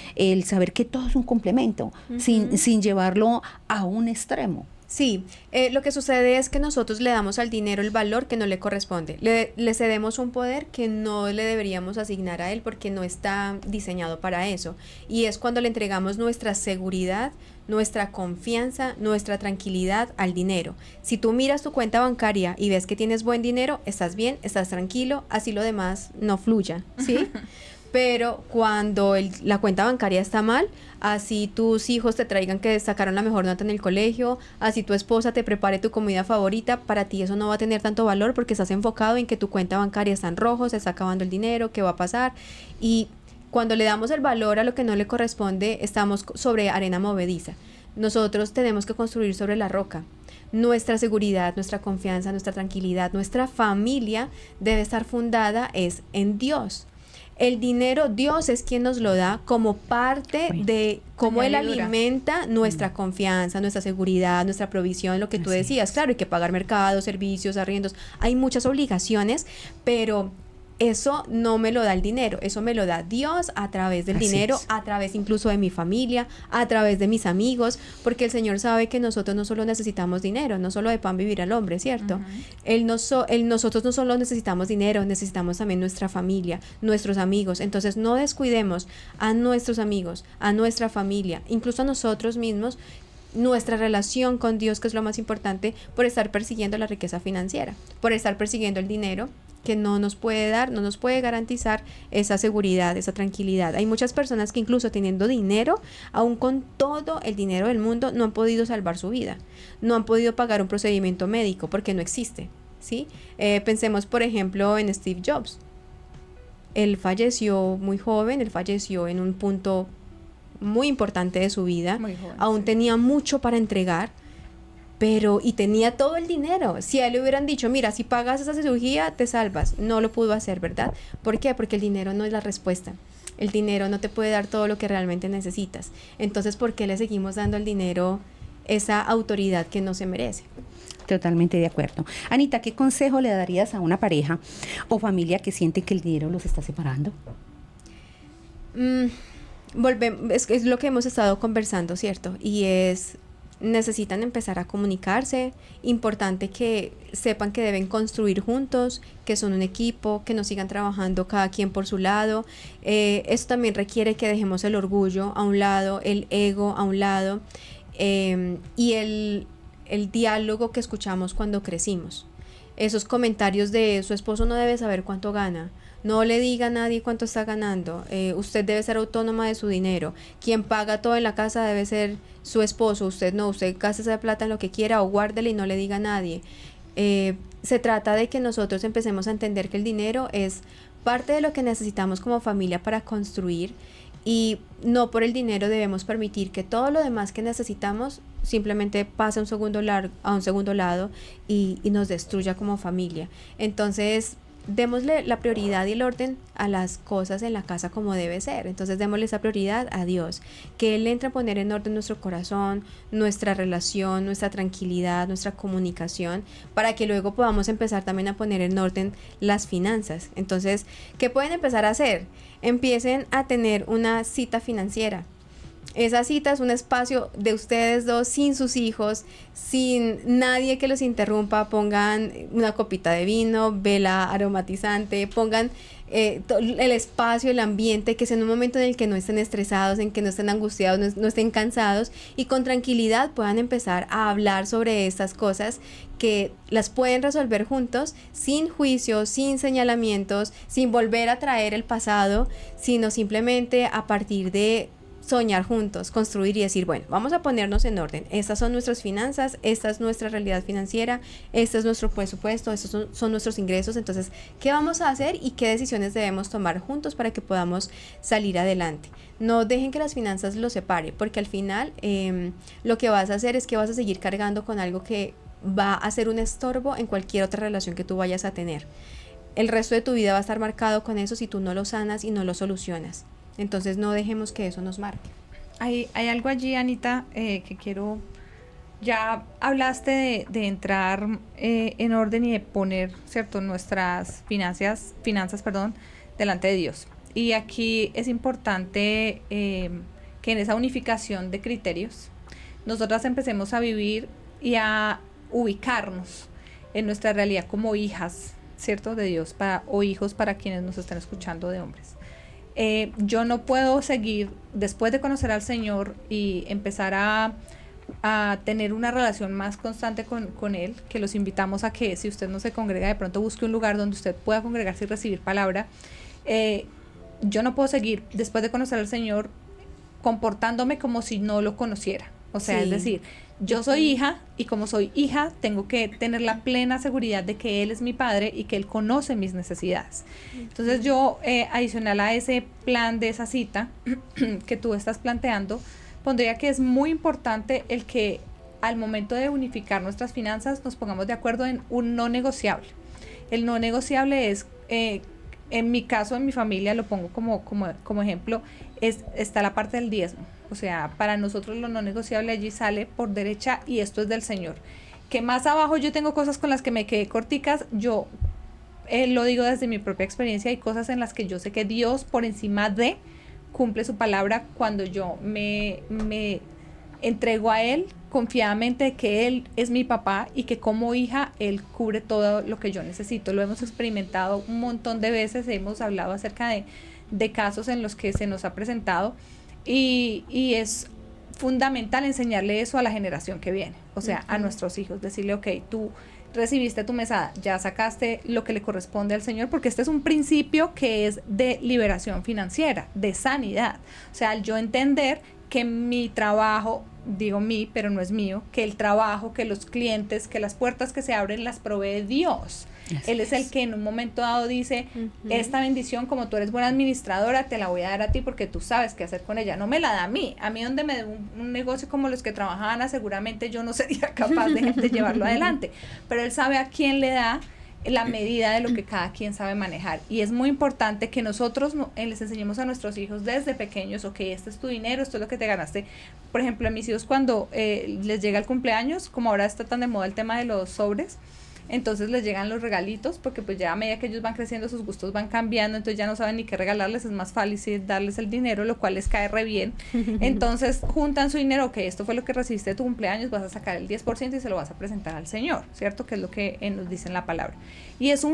saber que todo es un complemento, sin llevarlo a un extremo. Sí, lo que sucede es que nosotros le damos al dinero el valor que no le corresponde. Le cedemos un poder que no le deberíamos asignar a él porque no está diseñado para eso. Y es cuando le entregamos nuestra seguridad, nuestra confianza, nuestra tranquilidad al dinero. Si tú miras tu cuenta bancaria y ves que tienes buen dinero, estás bien, estás tranquilo, así lo demás no fluya, ¿sí? pero cuando la cuenta bancaria está mal, así tus hijos te traigan que sacaron la mejor nota en el colegio, así tu esposa te prepare tu comida favorita, para ti eso no va a tener tanto valor porque estás enfocado en que tu cuenta bancaria está en rojo, se está acabando el dinero, qué va a pasar. Y cuando le damos el valor a lo que no le corresponde, estamos sobre arena movediza. Nosotros tenemos que construir sobre la roca. Nuestra seguridad, nuestra confianza, nuestra tranquilidad, nuestra familia debe estar fundada es en Dios. El dinero, Dios es quien nos lo da como parte de cómo Él alimenta nuestra confianza, nuestra seguridad, nuestra provisión, lo que tú decías. Claro, hay que pagar mercados, servicios, arriendos, hay muchas obligaciones, pero eso no me lo da el dinero, eso me lo da Dios a través del dinero, a través incluso de mi familia, a través de mis amigos, porque el Señor sabe que nosotros no solo necesitamos dinero, no solo de pan vivir al hombre, ¿cierto? Nosotros no solo necesitamos dinero, necesitamos también nuestra familia, nuestros amigos. Entonces no descuidemos a nuestros amigos, a nuestra familia, incluso a nosotros mismos, nuestra relación con Dios, que es lo más importante, por estar persiguiendo la riqueza financiera, por estar persiguiendo el dinero que no nos puede dar, no nos puede garantizar esa seguridad, esa tranquilidad. Hay muchas personas que incluso teniendo dinero, aún con todo el dinero del mundo, no han podido salvar su vida, no han podido pagar un procedimiento médico porque no existe, ¿sí? Pensemos, por ejemplo, en Steve Jobs. Él falleció muy joven, él falleció en un punto muy importante de su vida, aún tenía mucho para entregar, y tenía todo el dinero. Si a él le hubieran dicho, mira, si pagas esa cirugía, te salvas, no lo pudo hacer, ¿verdad? ¿Por qué? Porque el dinero no es la respuesta. El dinero no te puede dar todo lo que realmente necesitas. Entonces, ¿por qué le seguimos dando al dinero esa autoridad que no se merece? Totalmente de acuerdo. Anita, ¿qué consejo le darías a una pareja o familia que siente que el dinero los está separando? Es lo que hemos estado conversando, ¿cierto? Y necesitan empezar a comunicarse. Importante que sepan que deben construir juntos, que son un equipo, que no sigan trabajando cada quien por su lado. Eso también requiere que dejemos el orgullo a un lado, el ego a un lado, y el diálogo que escuchamos cuando crecimos. Esos comentarios de su esposo no debe saber cuánto gana, no le diga a nadie cuánto está ganando, usted debe ser autónoma de su dinero, quien paga todo en la casa debe ser su esposo, usted no, usted gasta esa plata en lo que quiera o guárdele y no le diga a nadie. Se trata de que nosotros empecemos a entender que el dinero es parte de lo que necesitamos como familia para construir, y no por el dinero debemos permitir que todo lo demás que necesitamos simplemente pase a un segundo lado y nos destruya como familia. Entonces, démosle la prioridad y el orden a las cosas en la casa como debe ser. Entonces démosle esa prioridad a Dios, que Él entre a poner en orden nuestro corazón, nuestra relación, nuestra tranquilidad, nuestra comunicación, para que luego podamos empezar también a poner en orden las finanzas. Entonces, ¿qué pueden empezar a hacer? Empiecen a tener una cita financiera. Esa cita es un espacio de ustedes dos, sin sus hijos, sin nadie que los interrumpa. Pongan una copita de vino, vela aromatizante, pongan el espacio, el ambiente, que sea en un momento en el que no estén estresados, en que no estén angustiados, no estén cansados, y con tranquilidad puedan empezar a hablar sobre estas cosas que las pueden resolver juntos, sin juicios, sin señalamientos, sin volver a traer el pasado, sino simplemente a partir de soñar juntos, construir y decir, bueno, vamos a ponernos en orden. Estas son nuestras finanzas, esta es nuestra realidad financiera, este es nuestro presupuesto, estos son nuestros ingresos. Entonces, ¿qué vamos a hacer y qué decisiones debemos tomar juntos para que podamos salir adelante? No dejen que las finanzas los separe, porque al final lo que vas a hacer es que vas a seguir cargando con algo que va a ser un estorbo en cualquier otra relación que tú vayas a tener. El resto de tu vida va a estar marcado con eso si tú no lo sanas y no lo solucionas. Entonces no dejemos que eso nos marque. Hay algo allí, Anita, que quiero... Ya hablaste de entrar en orden y de poner, ¿cierto?, nuestras finanzas, delante de Dios. Y aquí es importante que en esa unificación de criterios nosotras empecemos a vivir y a ubicarnos en nuestra realidad como hijas, ¿cierto?, de Dios, o hijos para quienes nos están escuchando de hombres. Yo no puedo seguir, después de conocer al Señor y empezar a tener una relación más constante con Él, que los invitamos a que, si usted no se congrega, de pronto busque un lugar donde usted pueda congregarse y recibir palabra. yo no puedo seguir, después de conocer al Señor, comportándome como si no lo conociera. O sea, Sí. es decir, yo soy hija y como soy hija, tengo que tener la plena seguridad de que Él es mi padre y que Él conoce mis necesidades. Entonces yo, adicional a ese plan de esa cita que tú estás planteando, pondría que es muy importante el que al momento de unificar nuestras finanzas nos pongamos de acuerdo en un no negociable. El no negociable es, en mi caso, en mi familia, lo pongo como ejemplo, está la parte del diezmo. O sea, para nosotros lo no negociable allí sale por derecha y esto es del Señor. Que más abajo yo tengo cosas con las que me quedé corticas, yo lo digo desde mi propia experiencia, hay cosas en las que yo sé que Dios por encima de cumple su palabra cuando yo me entrego a Él confiadamente que Él es mi papá y que como hija Él cubre todo lo que yo necesito. Lo hemos experimentado un montón de veces, hemos hablado acerca de casos en los que se nos ha presentado y es fundamental enseñarle eso a la generación que viene, o sea, a nuestros hijos, decirle, ok, tú recibiste tu mesada, ya sacaste lo que le corresponde al Señor, porque este es un principio que es de liberación financiera, de sanidad. O sea, al yo entender que mi trabajo, digo mí, pero no es mío, que el trabajo, que los clientes, que las puertas que se abren las provee Dios. Así Él es el que en un momento dado dice, esta bendición, como tú eres buena administradora, te la voy a dar a ti porque tú sabes qué hacer con ella. No me la da a mí donde me dé un negocio como los que trabajaban, seguramente yo no sería capaz de llevarlo adelante, pero Él sabe a quién le da la medida de lo que cada quien sabe manejar. Y es muy importante que nosotros les enseñemos a nuestros hijos desde pequeños, ok, este es tu dinero, esto es lo que te ganaste. Por ejemplo, a mis hijos cuando les llega el cumpleaños, como ahora está tan de moda el tema de los sobres, entonces les llegan los regalitos, porque pues ya a medida que ellos van creciendo sus gustos van cambiando, entonces ya no saben ni qué regalarles, es más fácil darles el dinero, lo cual les cae re bien. Entonces juntan su dinero, ok, esto fue lo que recibiste de tu cumpleaños, vas a sacar el 10% y se lo vas a presentar al Señor, ¿cierto? Que es lo que nos dice en la palabra. Y es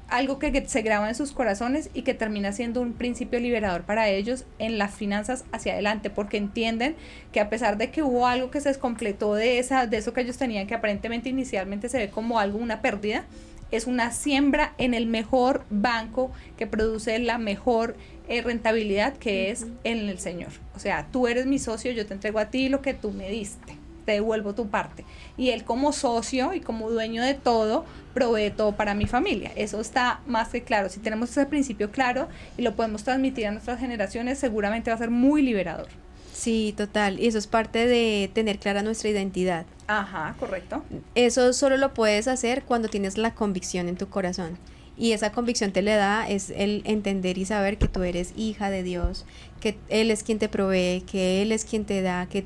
algo que se graba en sus corazones y que termina siendo un principio liberador para ellos en las finanzas hacia adelante, porque entienden que a pesar de que hubo algo que se descompletó de eso que ellos tenían, que aparentemente inicialmente se ve como algo, una pérdida, es una siembra en el mejor banco que produce la mejor rentabilidad, que es en el Señor. O sea, tú eres mi socio, yo te entrego a ti lo que tú me diste, te devuelvo tu parte. Y Él como socio y como dueño de todo, provee todo para mi familia. Eso está más que claro. Si tenemos ese principio claro y lo podemos transmitir a nuestras generaciones, seguramente va a ser muy liberador. Sí, total. Y eso es parte de tener clara nuestra identidad. Ajá, correcto. Eso solo lo puedes hacer cuando tienes la convicción en tu corazón. Y esa convicción te le da es el entender y saber que tú eres hija de Dios, que Él es quien te provee, que Él es quien te da, que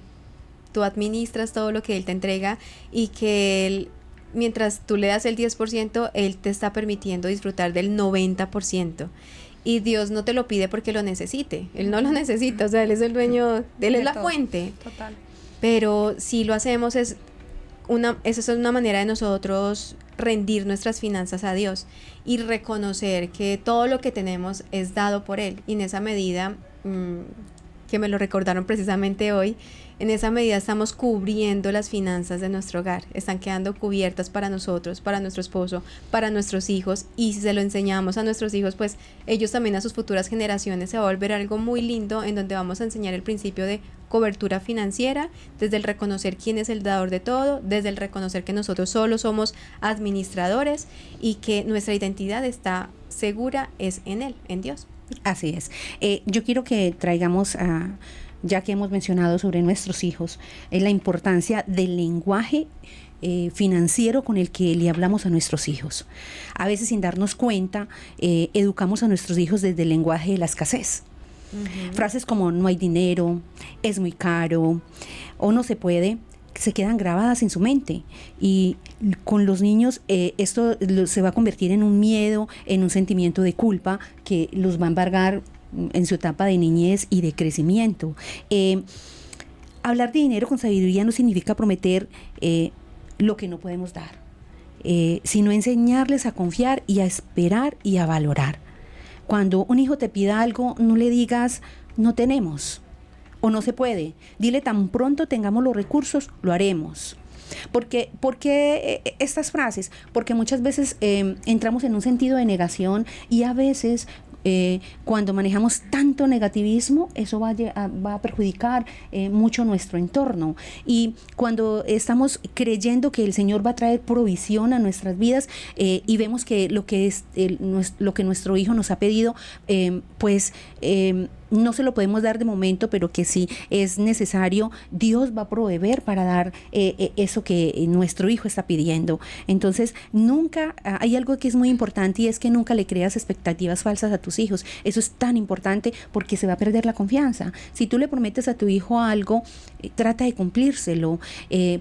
tú administras todo lo que Él te entrega y que Él, mientras tú le das el 10%, Él te está permitiendo disfrutar del 90%. Y Dios no te lo pide porque lo necesite. Él no lo necesita, o sea, Él es el dueño, Él es la fuente. Total. Pero si lo hacemos esa es una manera de nosotros rendir nuestras finanzas a Dios y reconocer que todo lo que tenemos es dado por Él. Y en esa medida, que me lo recordaron precisamente hoy, en esa medida estamos cubriendo las finanzas de nuestro hogar, están quedando cubiertas para nosotros, para nuestro esposo, para nuestros hijos, y si se lo enseñamos a nuestros hijos, pues ellos también a sus futuras generaciones se va a volver algo muy lindo en donde vamos a enseñar el principio de cobertura financiera, desde el reconocer quién es el dador de todo, desde el reconocer que nosotros solo somos administradores y que nuestra identidad está segura es en Él, en Dios. Así es. Yo quiero que traigamos ya que hemos mencionado sobre nuestros hijos, la importancia del lenguaje financiero con el que le hablamos a nuestros hijos. A veces sin darnos cuenta, educamos a nuestros hijos desde el lenguaje de la escasez. Frases como no hay dinero, es muy caro o no se puede, se quedan grabadas en su mente, y con los niños esto se va a convertir en un miedo, en un sentimiento de culpa que los va a embargar en su etapa de niñez y de crecimiento. Hablar de dinero con sabiduría no significa prometer lo que no podemos dar, sino enseñarles a confiar y a esperar y a valorar. Cuando un hijo te pida algo, no le digas no tenemos o no se puede. Dile tan pronto tengamos los recursos, lo haremos. ¿Por qué estas frases? Porque muchas veces entramos en un sentido de negación y a veces Cuando manejamos tanto negativismo, eso va a perjudicar mucho nuestro entorno. Y cuando estamos creyendo que el Señor va a traer provisión a nuestras vidas y vemos que lo que nuestro hijo nos ha pedido, no se lo podemos dar de momento, pero que sí es necesario, Dios va a proveer para dar eso que nuestro hijo está pidiendo. Entonces, nunca, hay algo que es muy importante, y es que nunca le creas expectativas falsas a tus hijos. Eso es tan importante, porque se va a perder la confianza. Si tú le prometes a tu hijo algo, trata de cumplírselo,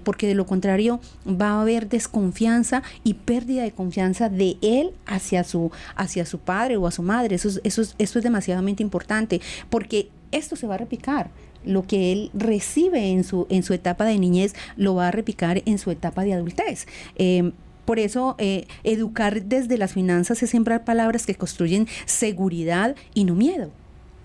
porque de lo contrario va a haber desconfianza y pérdida de confianza de él hacia su padre o a su madre. Eso es demasiadamente importante, porque esto se va a replicar. Lo que él recibe en su etapa de niñez lo va a replicar en su etapa de adultez. Por eso, educar desde las finanzas es sembrar palabras que construyen seguridad y no miedo.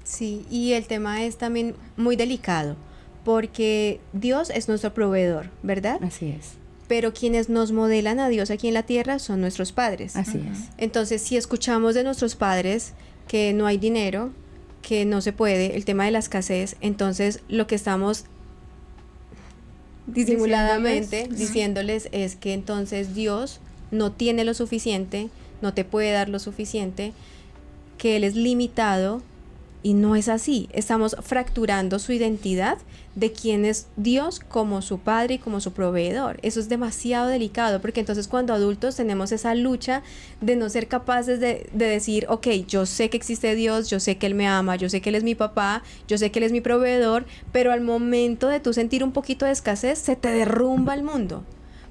Sí, y el tema es también muy delicado, porque Dios es nuestro proveedor, ¿verdad? Así es. Pero quienes nos modelan a Dios aquí en la tierra son nuestros padres. Así es. Entonces, si escuchamos de nuestros padres que no hay dinero, que no se puede, el tema de la escasez, entonces lo que estamos disimuladamente diciéndoles es que entonces Dios no tiene lo suficiente, no te puede dar lo suficiente, que Él es limitado, y no es así. Estamos fracturando su identidad de quién es Dios como su Padre y como su proveedor. Eso es demasiado delicado, porque entonces cuando adultos tenemos esa lucha de no ser capaces de decir, ok, yo sé que existe Dios, yo sé que Él me ama, yo sé que Él es mi papá, yo sé que Él es mi proveedor, pero al momento de tú sentir un poquito de escasez, se te derrumba el mundo,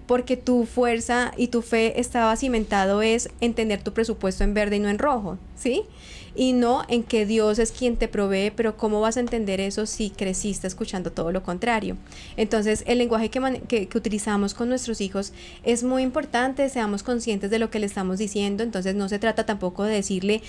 porque tu fuerza y tu fe estaba cimentado es en tener tu presupuesto en verde y no en rojo, ¿sí? Y no en que Dios es quien te provee, pero ¿cómo vas a entender eso si creciste escuchando todo lo contrario? Entonces, el lenguaje que utilizamos con nuestros hijos es muy importante, seamos conscientes de lo que le estamos diciendo. Entonces, no se trata tampoco de decirle,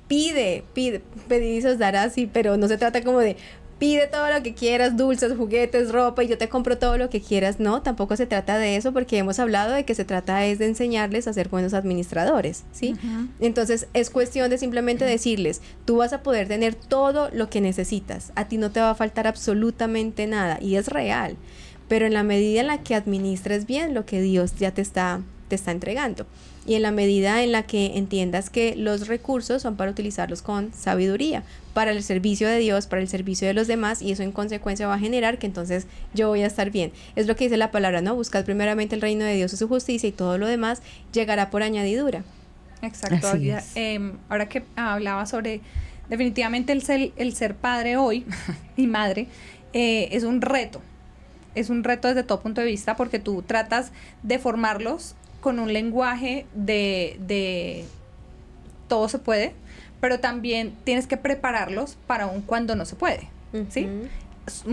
pide, pedir y se os dará, así, pero no se trata como de, pide todo lo que quieras, dulces, juguetes, ropa, y yo te compro todo lo que quieras. No, tampoco se trata de eso, porque hemos hablado de que se trata es de enseñarles a ser buenos administradores, ¿sí? Entonces, es cuestión de simplemente decirles, tú vas a poder tener todo lo que necesitas, a ti no te va a faltar absolutamente nada, y es real, pero en la medida en la que administres bien lo que Dios ya te está entregando. Y en la medida en la que entiendas que los recursos son para utilizarlos con sabiduría, para el servicio de Dios, para el servicio de los demás, y eso en consecuencia va a generar que entonces yo voy a estar bien. Es lo que dice la palabra, ¿no? Buscad primeramente el reino de Dios y su justicia, y todo lo demás llegará por añadidura. Exacto. Ahora que hablaba sobre definitivamente el ser padre hoy y madre, es un reto. Es un reto desde todo punto de vista, porque tú tratas de formarlos con un lenguaje de todo se puede, pero también tienes que prepararlos para un cuando no se puede, ¿sí? Es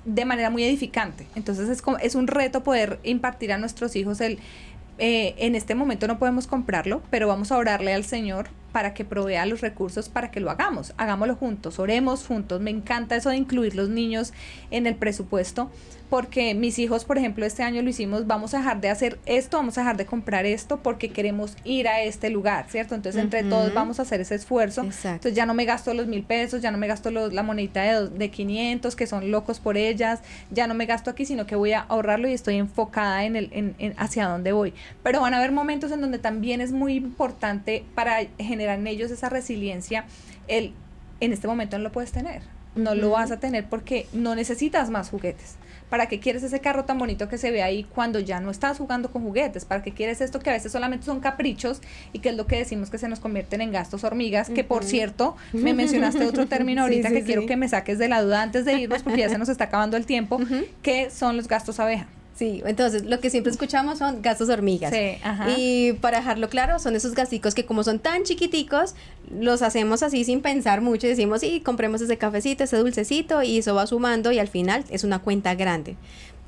de manera muy edificante. Entonces es un reto poder impartir a nuestros hijos en este momento no podemos comprarlo, pero vamos a orarle al Señor para que provea los recursos para que lo hagamos. Hagámoslo juntos, oremos juntos. Me encanta eso de incluir los niños en el presupuesto, porque mis hijos, por ejemplo, este año lo hicimos, vamos a dejar de hacer esto, vamos a dejar de comprar esto porque queremos ir a este lugar, ¿cierto? Entonces, entre todos vamos a hacer ese esfuerzo. Exacto. Entonces, ya no me gasto los 1,000 pesos, ya no me gasto la monedita de 500, que son locos por ellas, ya no me gasto aquí, sino que voy a ahorrarlo y estoy enfocada en hacia dónde voy. Pero van a haber momentos en donde también es muy importante para generar en ellos esa resiliencia, en este momento no lo puedes tener, no lo vas a tener porque no necesitas más juguetes. ¿Para qué quieres ese carro tan bonito que se ve ahí cuando ya no estás jugando con juguetes? ¿Para qué quieres esto que a veces solamente son caprichos y que es lo que decimos que se nos convierten en gastos hormigas? Que por cierto, me mencionaste otro término ahorita que quiero que me saques de la duda antes de irnos, porque ya se nos está acabando el tiempo, que son los gastos abeja. Sí, entonces lo que siempre escuchamos son gastos hormigas. Sí, ajá. Y para dejarlo claro, son esos gasticos que como son tan chiquiticos, los hacemos así sin pensar mucho y decimos, sí, compremos ese cafecito, ese dulcecito, y eso va sumando y al final es una cuenta grande.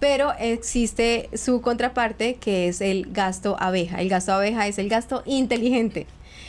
Pero existe su contraparte, que es el gasto abeja. El gasto abeja es el gasto inteligente.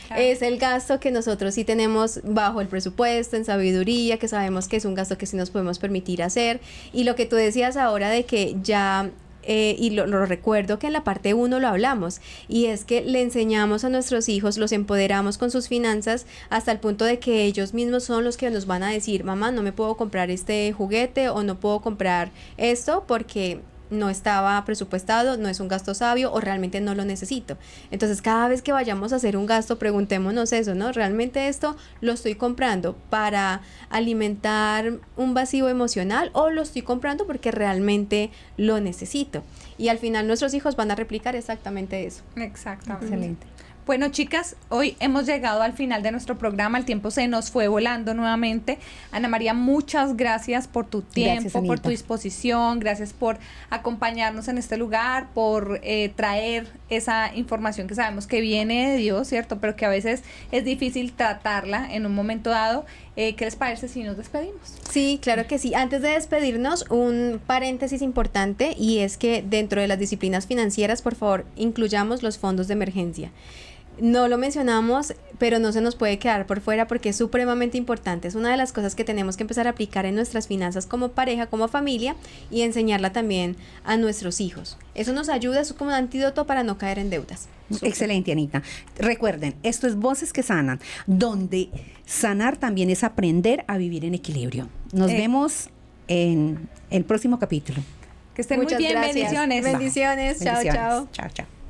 Claro. Es el gasto que nosotros sí tenemos bajo el presupuesto, en sabiduría, que sabemos que es un gasto que sí nos podemos permitir hacer. Y lo que tú decías ahora de que ya y lo recuerdo que en la parte 1 lo hablamos, y es que le enseñamos a nuestros hijos, los empoderamos con sus finanzas hasta el punto de que ellos mismos son los que nos van a decir, mamá, no me puedo comprar este juguete o no puedo comprar esto porque no estaba presupuestado, no es un gasto sabio o realmente no lo necesito. Entonces, cada vez que vayamos a hacer un gasto, preguntémonos eso, ¿no? ¿Realmente esto lo estoy comprando para alimentar un vacío emocional o lo estoy comprando porque realmente lo necesito? Y al final nuestros hijos van a replicar exactamente eso. Exactamente. Excelente. Bueno, chicas, hoy hemos llegado al final de nuestro programa. El tiempo se nos fue volando nuevamente. Ana María, muchas gracias por tu tiempo, Gracias, por Anita. tu disposición. Gracias por acompañarnos en este lugar, por traer esa información que sabemos que viene de Dios, ¿cierto? Pero que a veces es difícil tratarla en un momento dado. ¿Qué les parece si nos despedimos? Sí, claro que sí. Antes de despedirnos, un paréntesis importante, y es que dentro de las disciplinas financieras, por favor, incluyamos los fondos de emergencia. No lo mencionamos, pero no se nos puede quedar por fuera porque es supremamente importante. Es una de las cosas que tenemos que empezar a aplicar en nuestras finanzas como pareja, como familia, y enseñarla también a nuestros hijos. Eso nos ayuda, es como un antídoto para no caer en deudas. Excelente, Anita. Recuerden, esto es Voces que Sanan, donde sanar también es aprender a vivir en equilibrio. Nos vemos en el próximo capítulo. Que estén Muchas muy bien, gracias. bendiciones. Bendiciones, chao, Bendiciones. chao. Chao, chao.